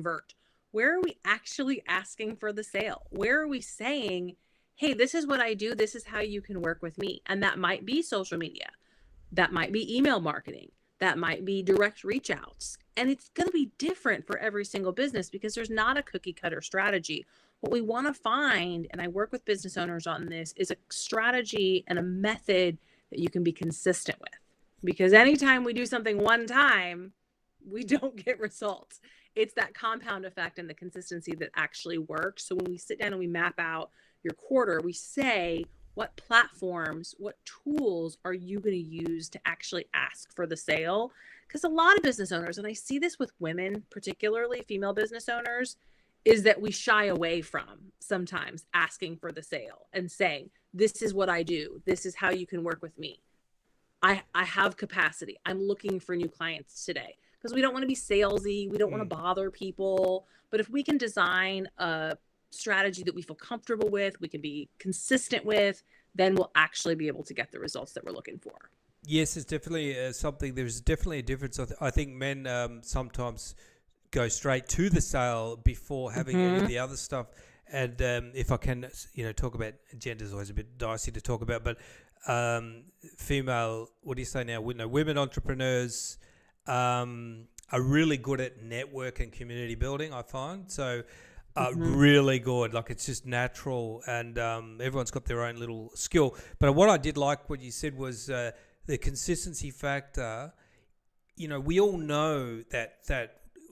convert? Where are we actually asking for the sale? Where are we saying, hey, this is what I do. This is how you can work with me. And that might be social media. That might be email marketing. That might be direct reach outs. And it's going to be different for every single business because there's not a cookie cutter strategy. What we want to find, and I work with business owners on this, is a strategy and a method that you can be consistent with. Because anytime we do something one time, we don't get results. It's that compound effect and the consistency that actually works. So when we sit down and we map out your quarter, we say, what platforms, what tools are you going to use to actually ask for the sale? Because a lot of business owners, and I see this with women, particularly female business owners, is that we shy away from sometimes asking for the sale and saying, this is what I do. This is how you can work with me. I have capacity. I'm looking for new clients today because we don't want to be salesy. We don't want to bother people. But if we can design a strategy that we feel comfortable with, we can be consistent with, then we'll actually be able to get the results that we're looking for. Yes, it's definitely something. There's definitely a difference. I think men sometimes go straight to the sale before having any of the other stuff. And if I can, talk about gender is always a bit dicey to talk about, but female, what do you say now? Women entrepreneurs are really good at network and community building, I find. So really good. Like, it's just natural, and everyone's got their own little skill. But what I did like what you said was the consistency factor. We all know that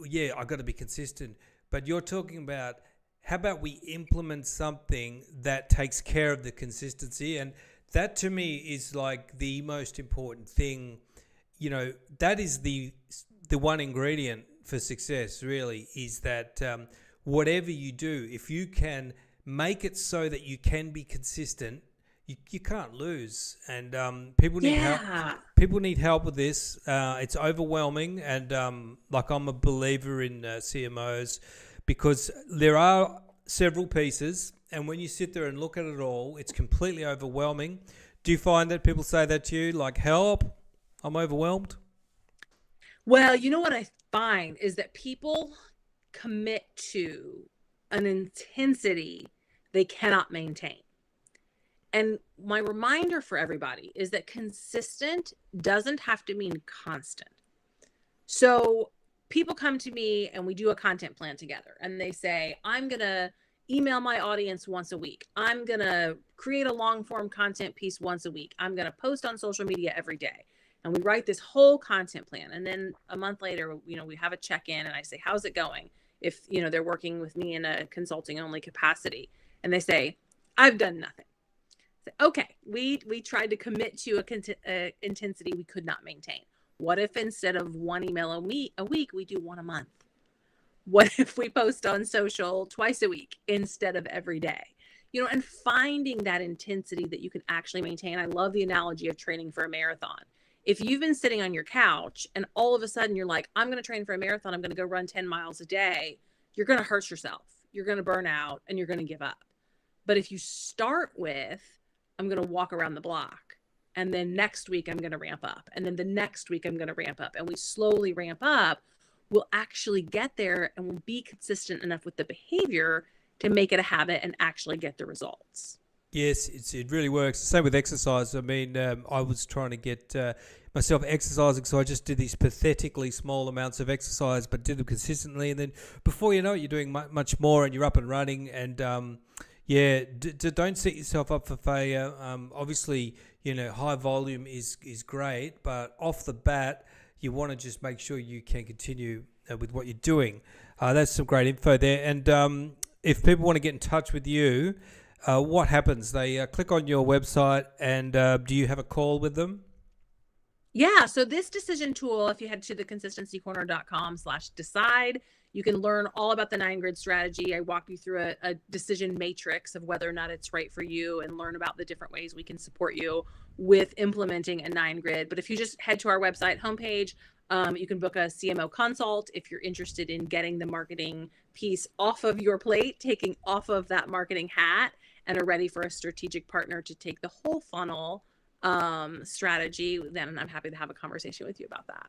yeah, I got to be consistent. But you're talking about, how about we implement something that takes care of the consistency? And that to me is like the most important thing. That is the one ingredient for success, really, is that whatever you do, if you can make it so that you can be consistent, you can't lose. And people need help. People need help with this. It's overwhelming, and I'm a believer in CMOs, because there are several pieces, and when you sit there and look at it all, it's completely overwhelming. Do you find that people say that to you, like, help, I'm overwhelmed? Well, you know what I find is that people commit to an intensity they cannot maintain. And my reminder for everybody is that consistent doesn't have to mean constant. So people come to me and we do a content plan together, and they say, I'm going to email my audience once a week. I'm going to create a long form content piece once a week. I'm going to post on social media every day. And we write this whole content plan. And then a month later, we have a check-in, and I say, how's it going? If, they're working with me in a consulting only capacity, and they say, I've done nothing. I say, okay, we tried to commit to a intensity we could not maintain. What if instead of one email a week, we do one a month? What if we post on social twice a week instead of every day? And finding that intensity that you can actually maintain. I love the analogy of training for a marathon. If you've been sitting on your couch and all of a sudden you're like, I'm going to train for a marathon, I'm going to go run 10 miles a day, you're going to hurt yourself. You're going to burn out and you're going to give up. But if you start with, I'm going to walk around the block, and then next week I'm going to ramp up, and then the next week I'm going to ramp up, and we slowly ramp up, we'll actually get there, and we'll be consistent enough with the behavior to make it a habit and actually get the results. Yes, it really works. Same with exercise. I mean, I was trying to get myself exercising, so I just did these pathetically small amounts of exercise, but did them consistently. And then before you know it, you're doing much more, and you're up and running. And don't set yourself up for failure. Obviously, high volume is great, but off the bat, you want to just make sure you can continue with what you're doing. That's some great info there. And if people want to get in touch with you, what happens? They click on your website, and do you have a call with them? Yeah. So this decision tool, if you head to theconsistencycorner.com/decide, you can learn all about the 9-grid strategy. I walk you through a decision matrix of whether or not it's right for you, and learn about the different ways we can support you with implementing a 9-grid. But if you just head to our website homepage, you can book a CMO consult if you're interested in getting the marketing piece off of your plate, taking off of that marketing hat, and are ready for a strategic partner to take the whole funnel strategy. Then I'm happy to have a conversation with you about that.